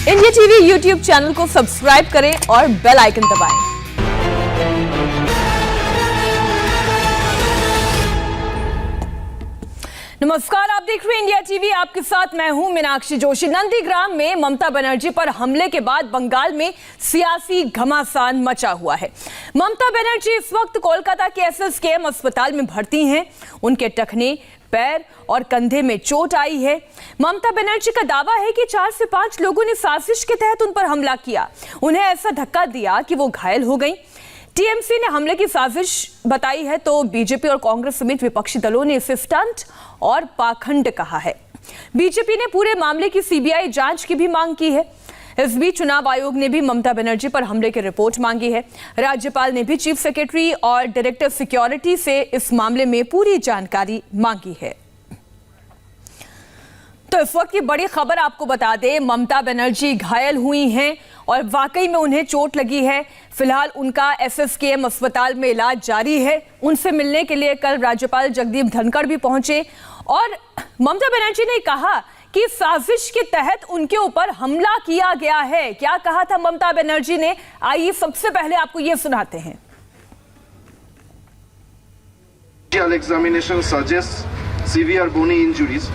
India TV YouTube channel को subscribe करें और बेल आइकन दबाएं। नमस्कार, आप देख रहे हैं इंडिया टीवी। आपके साथ मैं हूं मीनाक्षी जोशी। नंदीग्राम में ममता बनर्जी पर हमले के बाद बंगाल में सियासी घमासान मचा हुआ है। ममता बनर्जी इस वक्त कोलकाता के SSKM अस्पताल में भर्ती हैं। उनके टखने, पैर और कंधे में चोट आई है। ममता बनर्जी का दावा है कि 4 से 5 लोगों ने साजिश के तहत उन पर हमला किया। उन्हें ऐसा धक्का दिया कि वो घायल हो गईं। टीएमसी ने हमले की साजिश बताई है तो बीजेपी और कांग्रेस समेत विपक्षी दलों ने इसे स्टंट और पाखंड कहा है। बीजेपी ने पूरे मामले की सीबीआई जांच की भी मांग की है। इस बीच चुनाव आयोग ने भी ममता बनर्जी पर हमले की रिपोर्ट मांगी है। राज्यपाल ने भी चीफ सेक्रेटरी और डायरेक्टर सिक्योरिटी से इस मामले में पूरी जानकारी मांगी है। तो इस वक्त की बड़ी खबर आपको बता दें, ममता बनर्जी घायल हुई हैं और वाकई में उन्हें चोट लगी है। फिलहाल उनका SSKM अस्पताल में इलाज जारी है। उनसे मिलने के लिए कल राज्यपाल जगदीप धनखड़ भी पहुंचे और ममता बनर्जी ने कहा कि साजिश के तहत उनके ऊपर हमला किया गया है। क्या कहा था ममता बनर्जी ने, आइए सबसे पहले आपको यह सुनाते हैं। Examination suggests severe bony injuries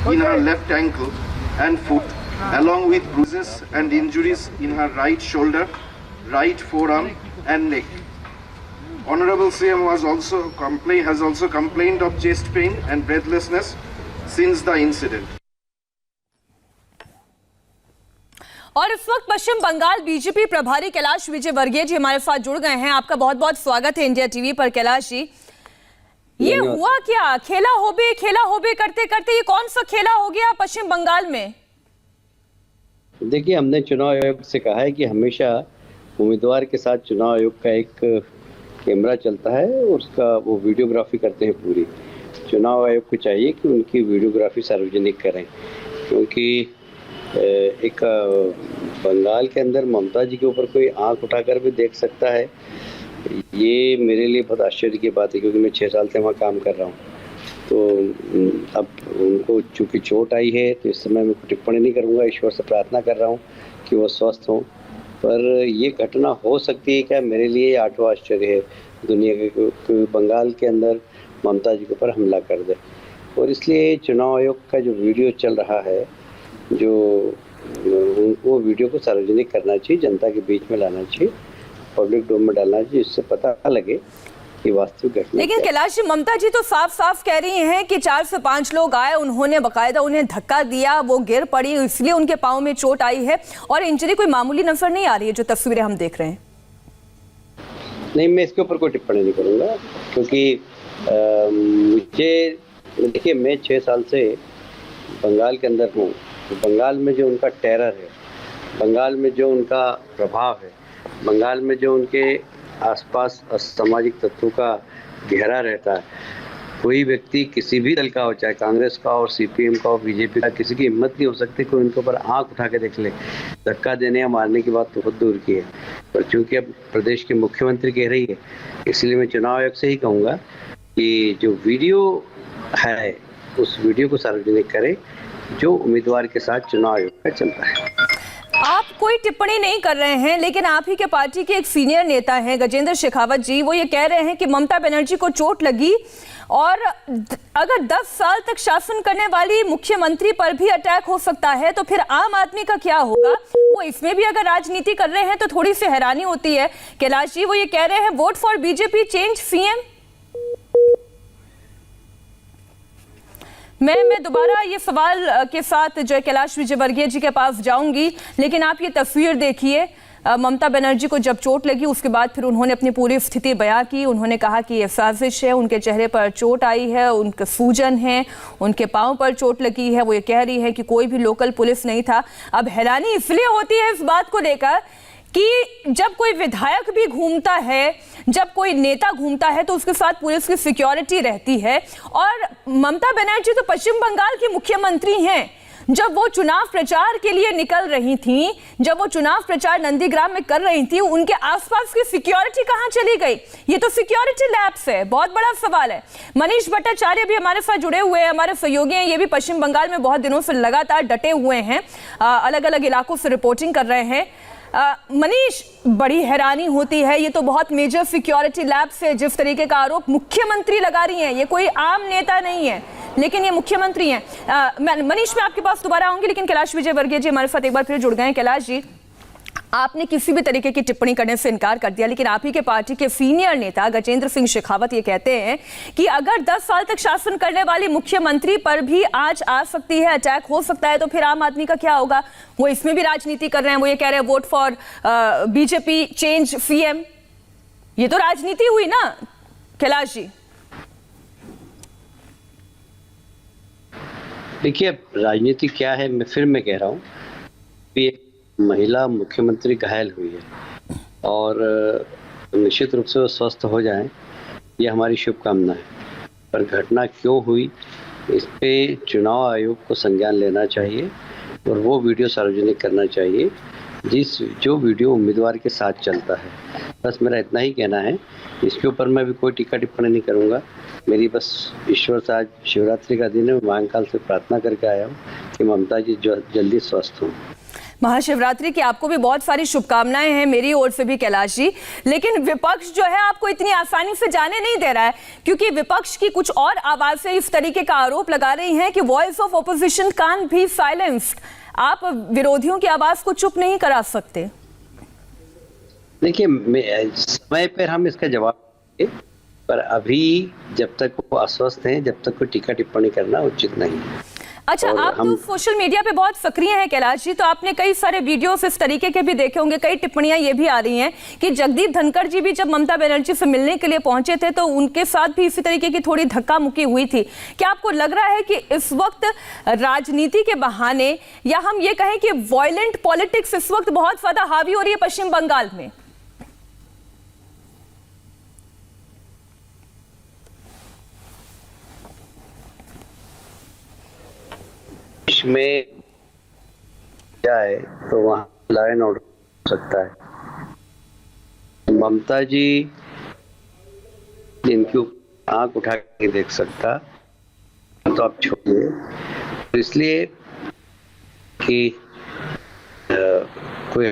in her left ankle and foot, along with bruises and injuries in her right shoulder, right forearm and neck. Honorable CM has also complained of chest pain and breathlessness since the incident. और इस वक्त पश्चिम Bengal BJP प्रभारी कैलाश विजयवर्गीय जी हमारे साथ जुड़ गए हैं। आपका बहुत बहुत स्वागत है इंडिया टीवी पर। कैलाश जी, ये हुआ क्या? खेला होबे करते करते ये कौन सा खेला हो गया पश्चिम बंगाल में? देखिए, हमने चुनाव आयोग से कहा है कि हमेशा उम्मीदवार के साथ चुनाव आयोग का एक कैमरा चलता है और उसका वो वीडियोग्राफी करते हैं पूरी। चुनाव आयोग को चाहिए कि उनकी वीडियोग्राफी सार्वजनिक करें, क्योंकि एक बंगाल के अंदर ममता जी के ऊपर कोई आंख उठाकर भी देख सकता है, ये मेरे लिए बहुत आश्चर्य की बात है, क्योंकि मैं 6 साल से वहाँ काम कर रहा हूँ। तो अब उनको चूँकि चोट आई है तो इस समय मैं टिप्पणी नहीं करूँगा। ईश्वर से प्रार्थना कर रहा हूँ कि वो स्वस्थ हों, पर ये घटना हो सकती है क्या, मेरे लिए 8वां आश्चर्य है दुनिया के बंगाल के अंदर ममता जी के ऊपर हमला कर दे। और इसलिए चुनाव आयोग का जो वीडियो चल रहा है, जो वो वीडियो को सार्वजनिक करना चाहिए, जनता के बीच में लाना चाहिए, पब्लिक डोम में डालना चाहिए, जिससे पता लगे कि वास्तविक घटना। लेकिन कैलाश जी, ममता जी तो साफ साफ कह रही हैं कि 4 से 5 लोग आए, उन्होंने बकायदा उन्हें धक्का दिया, वो गिर पड़ी, इसलिए उनके पाँव में चोट आई है और इंजरी कोई मामूली नजर नहीं आ रही है जो तस्वीरें हम देख रहे हैं। नहीं, मैं इसके ऊपर कोई टिप्पणी नहीं करूँगा, क्योंकि मुझे देखिए, मैं 6 साल से बंगाल के अंदर हूँ। तो बंगाल में जो उनका टेरर है, बंगाल में जो उनका प्रभाव है, बंगाल में जो उनके आसपास असामाजिक तत्वों का घेरा रहता है, कोई व्यक्ति किसी भी दल का हो, चाहे कांग्रेस का और CPM का और बीजेपी का, किसी की हिम्मत नहीं हो सकती कि उनके ऊपर आंख उठा के देख ले। धक्का देने या मारने की बात तो बहुत दूर की है, पर चूंकि अब प्रदेश के मुख्यमंत्री कह रही है, इसलिए मैं चुनाव आयोग से ही कहूँगा कि जो वीडियो है उस वीडियो को सार्वजनिक करें जो उम्मीदवार के साथ चुनाव आयोग का चलता है। आप कोई टिप्पणी नहीं कर रहे हैं, लेकिन आप ही के पार्टी के एक सीनियर नेता हैं गजेंद्र शेखावत जी, वो ये कह रहे हैं कि ममता बनर्जी को चोट लगी और अगर 10 साल तक शासन करने वाली मुख्यमंत्री पर भी अटैक हो सकता है तो फिर आम आदमी का क्या होगा? वो इसमें भी अगर राजनीति कर रहे हैं तो थोड़ी सी हैरानी होती है। कैलाश जी, वो ये कह रहे हैं vote for BJP, change CM। मैं दोबारा ये सवाल के साथ जो कैलाश विजयवर्गीय जी के पास जाऊंगी, लेकिन आप ये तस्वीर देखिए। ममता बनर्जी को जब चोट लगी उसके बाद फिर उन्होंने अपनी पूरी स्थिति बयां की। उन्होंने कहा कि ये साजिश है, उनके चेहरे पर चोट आई है, उनके सूजन है, उनके पांव पर चोट लगी है। वो ये कह रही है कि कोई भी लोकल पुलिस नहीं था। अब हैरानी इसलिए होती है इस बात को लेकर कि जब कोई विधायक भी घूमता है, जब कोई नेता घूमता है तो उसके साथ पुलिस की सिक्योरिटी रहती है। और ममता बनर्जी तो पश्चिम बंगाल की मुख्यमंत्री हैं, जब वो चुनाव प्रचार के लिए निकल रही थी, जब वो चुनाव प्रचार नंदीग्राम में कर रही थी, उनके आसपास की सिक्योरिटी कहां चली गई? ये तो सिक्योरिटी लैप्स है, बहुत बड़ा सवाल है। मनीष भट्टाचार्य भी हमारे साथ जुड़े हुए हैं, हमारे सहयोगी हैं, ये भी पश्चिम बंगाल में बहुत दिनों से लगातार डटे हुए हैं, अलग अलग इलाकों से रिपोर्टिंग कर रहे हैं। मनीष, बड़ी हैरानी होती है, ये तो बहुत मेजर सिक्योरिटी लैब्स है, जिस तरीके का आरोप मुख्यमंत्री लगा रही हैं, ये कोई आम नेता नहीं है, लेकिन ये मुख्यमंत्री हैं। मनीष, मैं आपके पास दोबारा आऊंगी, लेकिन कैलाश विजयवर्गीय जी हमारे साथ एक बार फिर जुड़ गए हैं। कैलाश जी, आपने किसी भी तरीके की टिप्पणी करने से इनकार कर दिया, लेकिन आप ही के पार्टी के सीनियर नेता गजेंद्र सिंह शेखावत ये कहते हैं कि अगर 10 साल तक शासन करने वाली मुख्यमंत्री पर भी आज आ सकती है, अटैक हो सकता है, तो फिर आम आदमी का क्या होगा? वो इसमें भी राजनीति कर रहे हैं, वो ये कह रहे हैं vote for BJP change CM. ये तो राजनीति हुई ना कैलाश जी? देखिए, राजनीति क्या है, मैं कह रहा हूँ, महिला मुख्यमंत्री घायल हुई है और निश्चित रूप से वो स्वस्थ हो जाएं, ये हमारी शुभकामना है। पर घटना क्यों हुई, इस पे चुनाव आयोग को संज्ञान लेना चाहिए और वो वीडियो सार्वजनिक करना चाहिए जो वीडियो उम्मीदवार के साथ चलता है। बस मेरा इतना ही कहना है, इसके ऊपर मैं भी कोई टीका टिप्पणी नहीं करूँगा। मेरी बस ईश्वर से, आज शिवरात्रि का दिन है, महाकाल से प्रार्थना करके आया हूँ कि ममता जी जल्दी स्वस्थ हों। महाशिवरात्रि की आपको भी बहुत सारी शुभकामनाएं हैं मेरी ओर से भी कैलाश जी, लेकिन विपक्ष जो है आपको इतनी आसानी से जाने नहीं दे रहा है, क्योंकि विपक्ष की कुछ और आवाजें इस तरीके का आरोप लगा रही हैं कि voice of opposition can't be silenced. आप विरोधियों की आवाज को चुप नहीं करा सकते। देखिए, समय पर हम इसका जवाब देंगे, पर अभी जब तक वो अस्वस्थ हैं, जब तक कोई टीका टिप्पणी करना उचित नहीं है। अच्छा, आप तो सोशल मीडिया पे बहुत सक्रिय हैं कैलाश जी, तो आपने कई सारे वीडियोस इस तरीके के भी देखे होंगे। कई टिप्पणियां ये भी आ रही हैं कि जगदीप धनखड़ जी भी जब ममता बनर्जी से मिलने के लिए पहुंचे थे तो उनके साथ भी इसी तरीके की थोड़ी धक्का मुक्की हुई थी। क्या आपको लग रहा है कि इस वक्त राजनीति के बहाने, या हम ये कहें कि वायलेंट पॉलिटिक्स इस वक्त बहुत ज्यादा हावी हो रही है पश्चिम बंगाल में? में जाए तो वहां लॉ एंड ऑर्डर हो सकता है। ममता जी जिनकी आंख उठा के देख सकता तो आप छोड़िए, इसलिए कि कोई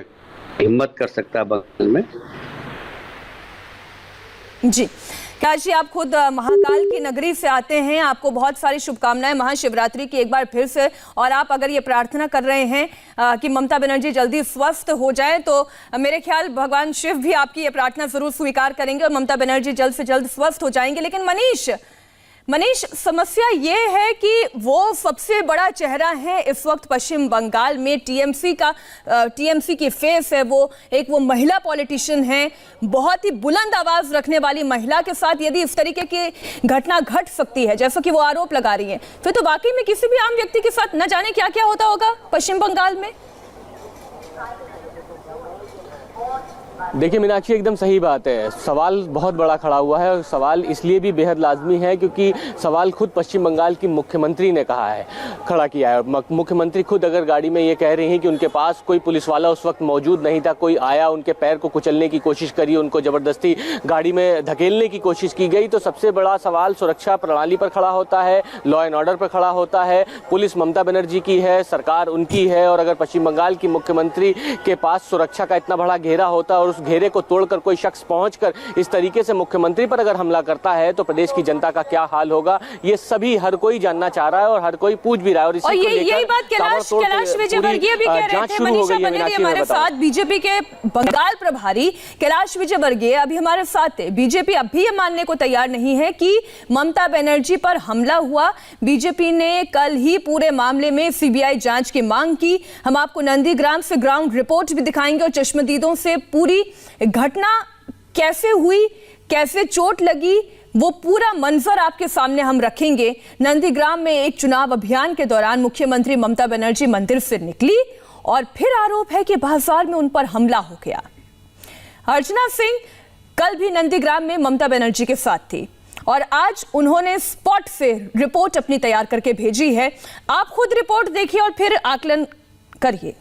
हिम्मत कर सकता है बंगाल में। जी कैलाश जी, आप खुद महाकाल की नगरी से आते हैं, आपको बहुत सारी शुभकामनाएं महाशिवरात्रि की एक बार फिर से। और आप अगर ये प्रार्थना कर रहे हैं कि ममता बनर्जी जल्दी स्वस्थ हो जाए, तो मेरे ख्याल भगवान शिव भी आपकी ये प्रार्थना जरूर स्वीकार करेंगे और ममता बनर्जी जल्द से जल्द स्वस्थ हो जाएंगे। लेकिन मनीष, समस्या ये है कि वो सबसे बड़ा चेहरा है इस वक्त पश्चिम बंगाल में, टीएमसी की फेस है, वो महिला पॉलिटिशियन है, बहुत ही बुलंद आवाज रखने वाली महिला के साथ यदि इस तरीके की घटना घट सकती है जैसा कि वो आरोप लगा रही है, फिर तो वाकई में किसी भी आम व्यक्ति के साथ न जाने क्या क्या होता होगा पश्चिम बंगाल में। देखिए मीनाक्षी, एकदम सही बात है। सवाल बहुत बड़ा खड़ा हुआ है और सवाल इसलिए भी बेहद लाजमी है क्योंकि सवाल खुद पश्चिम बंगाल की मुख्यमंत्री ने खड़ा किया है। मुख्यमंत्री खुद अगर गाड़ी में ये कह रही हैं कि उनके पास कोई पुलिस वाला उस वक्त मौजूद नहीं था, कोई आया, उनके पैर को कुचलने की कोशिश करी, उनको ज़बरदस्ती गाड़ी में धकेलने की कोशिश की गई, तो सबसे बड़ा सवाल सुरक्षा प्रणाली पर खड़ा होता है, लॉ एंड ऑर्डर पर खड़ा होता है। पुलिस ममता बनर्जी की है, सरकार उनकी है, और अगर पश्चिम बंगाल की मुख्यमंत्री के पास सुरक्षा का इतना बड़ा घेरा होता और उस घेरे को तोड़कर कोई शख्स पहुंचकर इस तरीके से मुख्यमंत्री पर अगर हमला करता है तो प्रदेश की जनता का क्या हाल होगा, ये सभी हर कोई जानना चाह रहा है और हर कोई पूछ भी रहा है। और यही बात कैलाश विजयवर्गीय भी कह रहे थे। मनीषा बनेली हमारे साथ, बीजेपी के बंगाल प्रभारी कैलाश विजयवर्गीय अभी हमारे साथ थे। बीजेपी अब भी ये मानने को तैयार नहीं है कि ममता बनर्जी पर हमला हुआ। बीजेपी ने कल ही पूरे मामले में सीबीआई जांच की मांग की। हम आपको नंदीग्राम से ग्राउंड रिपोर्ट भी दिखाएंगे और चश्मदीदों से पूरी घटना कैसे हुई, कैसे चोट लगी, वो पूरा मंजर आपके सामने हम रखेंगे। नंदीग्राम में एक चुनाव अभियान के दौरान मुख्यमंत्री ममता बनर्जी मंदिर से निकली और फिर आरोप है कि बाजार में उन पर हमला हो गया। अर्चना सिंह कल भी नंदीग्राम में ममता बनर्जी के साथ थी और आज उन्होंने स्पॉट से रिपोर्ट अपनी तैयार करके भेजी है। आप खुद रिपोर्ट देखिए और फिर आकलन करिए।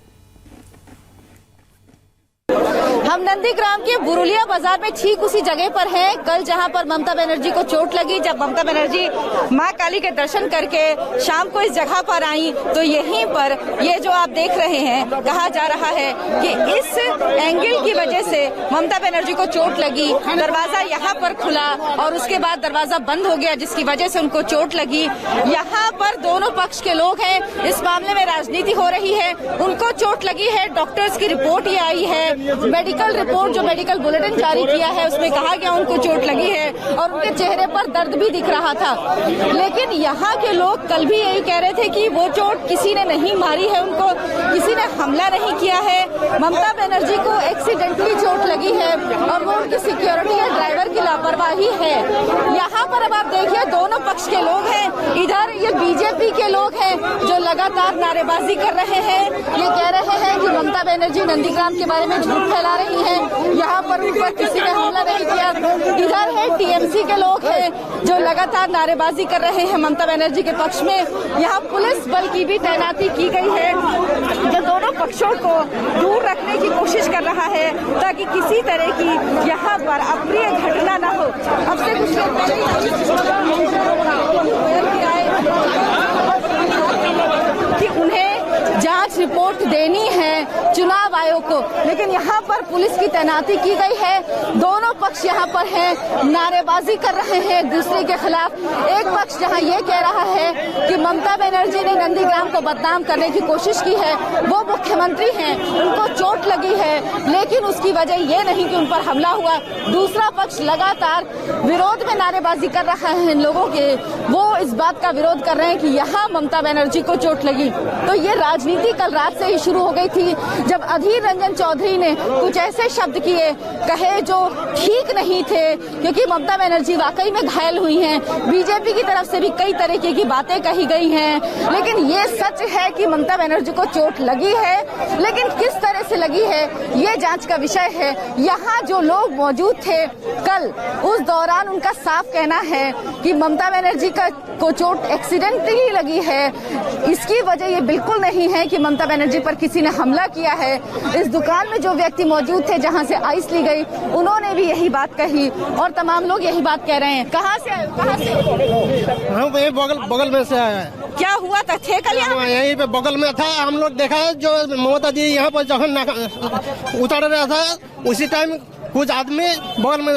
हम नंदीग्राम के बुरुलिया बाजार में ठीक उसी जगह पर हैं कल जहां पर ममता बनर्जी को चोट लगी। जब ममता बनर्जी मां काली के दर्शन करके शाम को इस जगह पर आई तो यहीं पर ये जो आप देख रहे हैं, कहा जा रहा है कि इस एंगल की वजह से ममता बनर्जी को चोट लगी। दरवाजा यहाँ पर खुला और उसके बाद दरवाजा बंद हो गया, जिसकी वजह से उनको चोट लगी। यहाँ पर दोनों पक्ष के लोग हैं, इस मामले में राजनीति हो रही है। उनको चोट लगी है, डॉक्टर्स की रिपोर्ट ये आई है, मेडिकल रिपोर्ट जो मेडिकल बुलेटिन जारी किया है उसमें कहा गया उनको चोट लगी है और उनके चेहरे पर दर्द भी दिख रहा था। लेकिन यहाँ के लोग कल भी यही कह रहे थे कि वो चोट किसी ने नहीं मारी है, उनको किसी ने हमला नहीं किया है, ममता बनर्जी को एक्सीडेंटली चोट लगी है और वो उनकी सिक्योरिटी या ड्राइवर की लापरवाही है। यहाँ पर अब आप देखिए दोनों पक्ष के लोग हैं, इधर ये बीजेपी के लोग हैं जो लगातार नारेबाजी कर रहे हैं। ये कह रहे हैं कि ममता बनर्जी नंदीग्राम के बारे में झूठ फैला रही है, यहाँ पर उन पर किसी ने हमला नहीं किया। इधर है टीएमसी के लोग हैं जो लगातार नारेबाजी कर रहे हैं ममता बनर्जी के पक्ष में। यहाँ पुलिस बल की भी तैनाती की गई है जो दोनों पक्षों को दूर रखने की कोशिश कर रहा है ताकि किसी तरह की यहाँ पर अप्रिय घटना न हो। अब से कुछ देर कि उन्हें जांच रिपोर्ट देनी है चुनाव आयोग को, लेकिन यहाँ पर पुलिस की तैनाती की गई है। दोनों पक्ष यहाँ पर हैं, नारेबाजी कर रहे हैं दूसरे के खिलाफ। एक पक्ष जहाँ ये कह रहा है कि ममता बनर्जी ने नंदीग्राम को बदनाम करने की कोशिश की है, वो मुख्यमंत्री हैं, उनको चोट लगी है, लेकिन उसकी वजह ये नहीं कि उन पर हमला हुआ। दूसरा पक्ष लगातार विरोध में नारेबाजी कर रहा है लोगों के, वो इस बात का विरोध कर रहे हैं कि यहाँ ममता बनर्जी को चोट लगी। तो ये राजनीति कल रात से ही शुरू हो गई थी जब अधीर रंजन चौधरी ने कुछ ऐसे शब्द कहे जो ठीक नहीं थे, क्योंकि ममता बनर्जी वाकई में घायल हुई हैं। बीजेपी की तरफ से भी कई तरीके की बातें कही गई हैं, लेकिन ये सच है कि ममता बनर्जी को चोट लगी है, लेकिन किस तरह से लगी है ये जांच का विषय है। यहाँ जो लोग मौजूद थे कल, उस दौरान उनका साफ कहना है कि ममता बनर्जी को चोट एक्सीडेंटली लगी है। इसकी वजह ये बिल्कुल नहीं है कि ममता बनर्जी पर किसी ने हमला किया है। इस दुकान में जो व्यक्ति मौजूद थे जहां से आइस ली गई, उन्होंने भी यही बात कही और तमाम लोग यही बात कह रहे हैं। कहां से आए? कहां से? हम ये बगल में से आए हैं। क्या हुआ था? थे कल यहाँ? यहीं पे बगल में था। हम लोग देखा है जो ममता जी यहाँ पर जब उतर रहा था उसी टाइम कुछ आदमी बगल में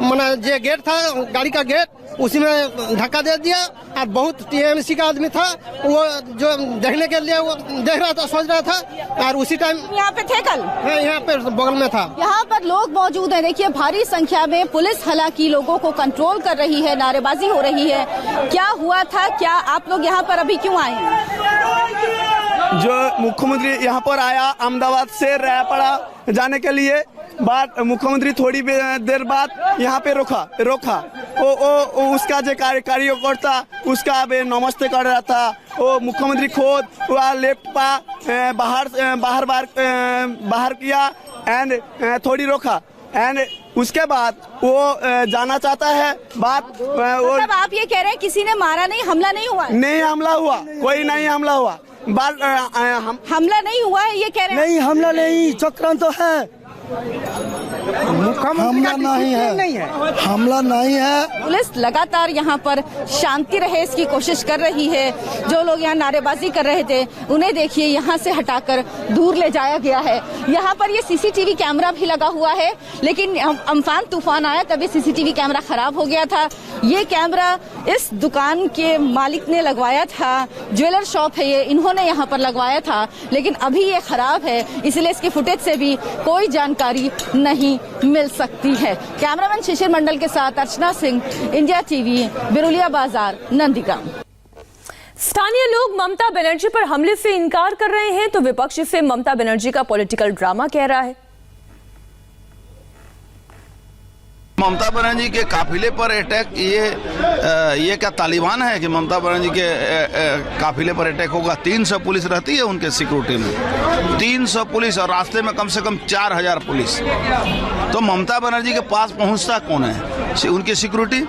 माना जो गेट था गाड़ी का गेट, उसी में धक्का दे दिया और बहुत टीएमसी का आदमी था, वो जो देखने के लिए वो देख रहा था, सोच रहा था, और उसी टाइम यहाँ पे थे कल? यहाँ पे बगल में था। यहाँ पर लोग मौजूद हैं। देखिए भारी संख्या में पुलिस हालांकि लोगों को कंट्रोल कर रही है, नारेबाजी हो रही है। क्या हुआ था? क्या आप लोग यहाँ पर अभी क्यों आए हैं? जो मुख्यमंत्री यहाँ पर आया अहमदाबाद से रायपुरा जाने के लिए, बाद मुख्यमंत्री थोड़ी देर बाद यहाँ पे रोका वो उसका जो कार्यकर्ता उसका नमस्ते कर रहा था। वो मुख्यमंत्री खुद वह लेफ्ट पा बाहर किया एंड थोड़ी रोका एंड उसके बाद वो जाना चाहता है बात। मतलब आप ये कह रहे हैं किसी ने मारा नहीं, हमला नहीं हुआ? नहीं हमला हुआ, कोई नहीं हमला हुआ। हमला नहीं हुआ है ये कह रहे हैं? नहीं हमला नहीं, चक्रांत तो है, हमला नहीं है, हमला नहीं है। पुलिस लगातार यहाँ पर शांति रहे इसकी कोशिश कर रही है। जो लोग यहाँ नारेबाजी कर रहे थे उन्हें देखिए यहाँ से हटाकर दूर ले जाया गया है। यहाँ पर ये सीसीटीवी कैमरा भी लगा हुआ है, लेकिन अम्फान तूफान आया तभी सीसीटीवी कैमरा खराब हो गया था। ये कैमरा इस दुकान के मालिक ने लगवाया था, ज्वेलर शॉप है ये, इन्होंने यहाँ पर लगवाया था, लेकिन अभी ये खराब है, इसलिए इसकी फुटेज से भी कोई जानकारी नहीं मिल सकती है। कैमरामैन शिशिर मंडल के साथ अर्चना सिंह, इंडिया टीवी, बिरुलिया बाजार, नंदीग्राम। स्थानीय लोग ममता बनर्जी पर हमले से इनकार कर रहे हैं तो विपक्ष इसे ममता बनर्जी का पॉलिटिकल ड्रामा कह रहा है। ममता बनर्जी के काफिले पर अटैक, ये क्या तालिबान है कि ममता बनर्जी के काफिले पर अटैक होगा? 300 पुलिस रहती है उनके सिक्योरिटी में, 300 पुलिस और रास्ते में कम से कम 4000 पुलिस। तो ममता बनर्जी के पास पहुंचता कौन है? उनकी सिक्योरिटी,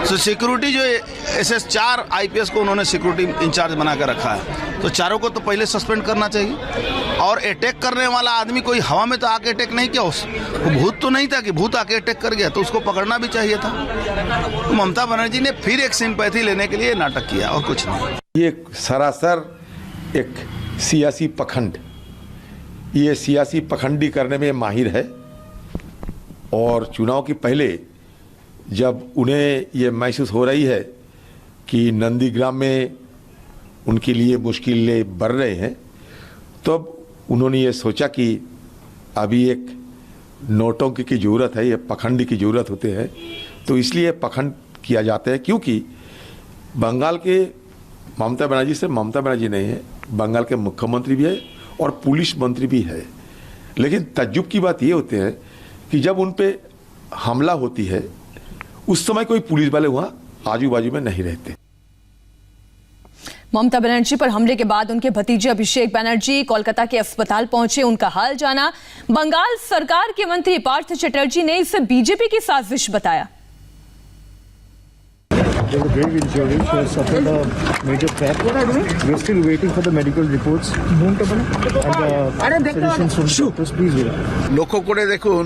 तो सिक्योरिटी जो ऐसे 4 IPS को उन्होंने सिक्योरिटी इंचार्ज बना कर रखा है, तो चारों को तो पहले सस्पेंड करना चाहिए। और अटैक करने वाला आदमी कोई हवा में तो आके अटैक नहीं किया, वो भूत तो नहीं था कि भूत आके अटैक कर गया, तो उसको पकड़ना भी चाहिए था। तो ममता बनर्जी ने फिर एक सिंपैथी लेने के लिए नाटक किया और कुछ नहीं। ये सरासर एक सियासी पखंड, ये सियासी पखंडी करने में माहिर है। और चुनाव के पहले जब उन्हें ये महसूस हो रही है कि नंदीग्राम में उनके लिए मुश्किलें बढ़ रहे हैं, तब उन्होंने ये सोचा कि अभी एक नोटंकी की ज़रूरत है, ये पखंडी की ज़रूरत होते हैं, तो इसलिए पखंड किया जाता है। क्योंकि बंगाल के ममता बनर्जी से ममता बनर्जी नहीं है, बंगाल के मुख्यमंत्री भी है और पुलिस मंत्री भी है। लेकिन तज्जुब की बात ये होती है कि जब उन पे हमला होती है उस समय कोई पुलिस वाले वहाँ आजू बाजू में नहीं रहते। ममता बनर्जी पर हमले के बाद उनके भतीजे अभिषेक बनर्जी कोलकाता के अस्पताल पहुंचे, उनका हाल जाना। बंगाल सरकार के मंत्री पार्थ चटर्जी ने इसे बीजेपी की साजिश बताया। There's a grave injury. She has suffered a major crack. We are still waiting for the medical reports and the suggestions from the doctors. Please wait. লক্ষ্য করে দেখুন,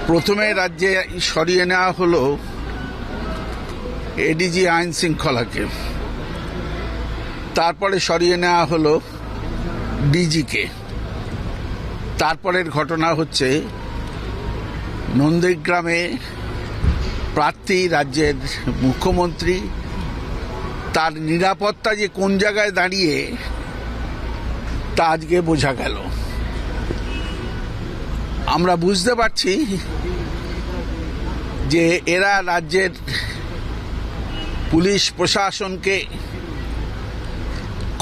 প্রথমে রাজ্যে সরিয়ে নেওয়া হলো এডিজি আইন শৃঙ্খলাকে, তারপরে সরিয়ে নেওয়া হলো ডিজিকে। তারপরের ঘটনা হচ্ছে নন্দীগ্রামে প্রার্থী রাজ্যের মুখ্যমন্ত্রী, তার নিরাপত্তা যে কোন জায়গায় দাঁড়িয়ে তা আজকে বোঝা গেল। আমরা বুঝতে পারছি যে এরা রাজ্যের পুলিশ প্রশাসনকে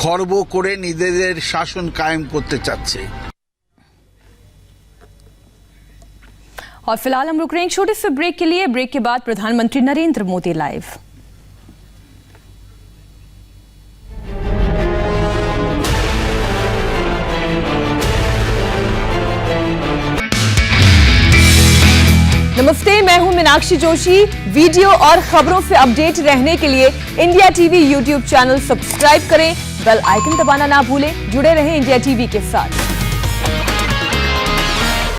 খর্ব করে নিজেদের শাসন কায়েম করতে চাচ্ছে। और फिलहाल हम रुक रहे हैं एक छोटे से ब्रेक के लिए। ब्रेक के बाद प्रधानमंत्री नरेंद्र मोदी लाइव। नमस्ते, मैं हूं मीनाक्षी जोशी। वीडियो और खबरों से अपडेट रहने के लिए India TV YouTube channel subscribe करें, बेल आइकन दबाना ना भूलें। जुड़े रहें इंडिया टीवी के साथ।